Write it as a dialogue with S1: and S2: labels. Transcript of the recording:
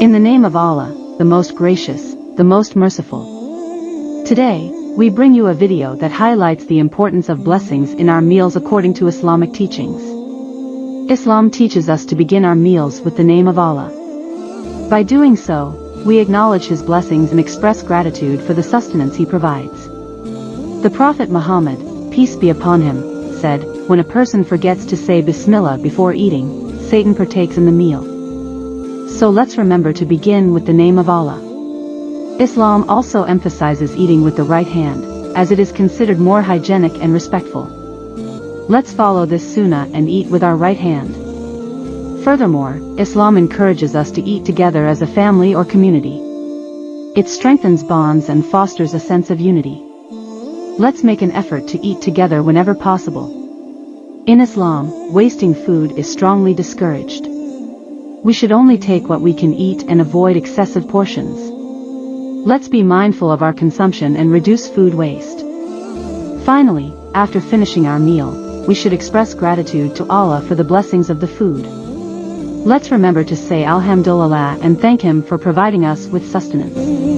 S1: In the name of Allah, the most gracious, the most merciful. Today, we bring you a video that highlights the importance of blessings in our meals according to Islamic teachings. Islam teaches us to begin our meals with the name of Allah. By doing so, we acknowledge His blessings and express gratitude for the sustenance He provides. The Prophet Muhammad, peace be upon him, said, when a person forgets to say Bismillah before eating, Satan partakes in the meal. So let's remember to begin with the name of Allah. Islam also emphasizes eating with the right hand, as it is considered more hygienic and respectful. Let's follow this sunnah and eat with our right hand. Furthermore, Islam encourages us to eat together as a family or community. It strengthens bonds and fosters a sense of unity. Let's make an effort to eat together whenever possible. In Islam, wasting food is strongly discouraged. We should only take what we can eat and avoid excessive portions. Let's be mindful of our consumption and reduce food waste. Finally, after finishing our meal, we should express gratitude to Allah for the blessings of the food. Let's remember to say Alhamdulillah and thank Him for providing us with sustenance.